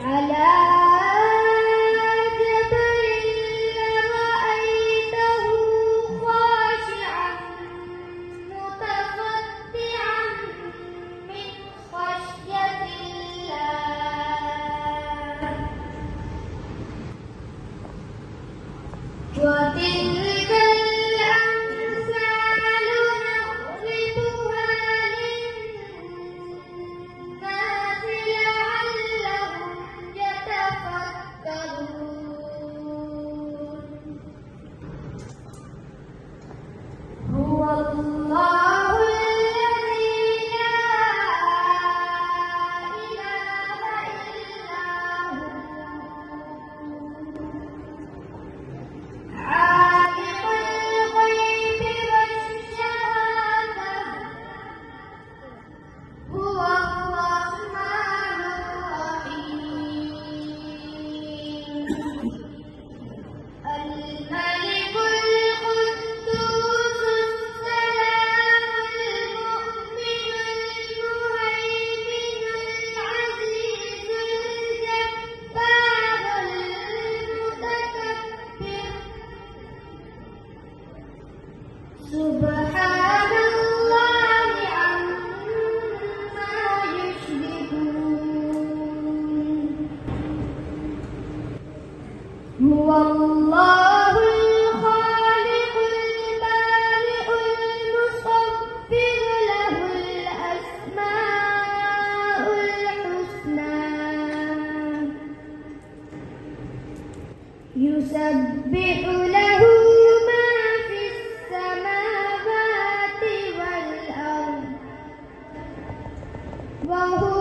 على جبل لرأيته خاشعا متصدعا من خشية الله وتلك الأمثال نضربها للناس لعلهم يتفكرون هو الله الذي لا إله إلا هو عالم الغيب والشهادة هو الرحمن الرحيم الملك القدوس السلام المؤمن المهيمن العزيز الجبار المتكبر سبحان الله عما يشركون هو الله الخالق البارئ المصور له الأسماء الحسنى يسبح له ما في السماوات والأرض وهو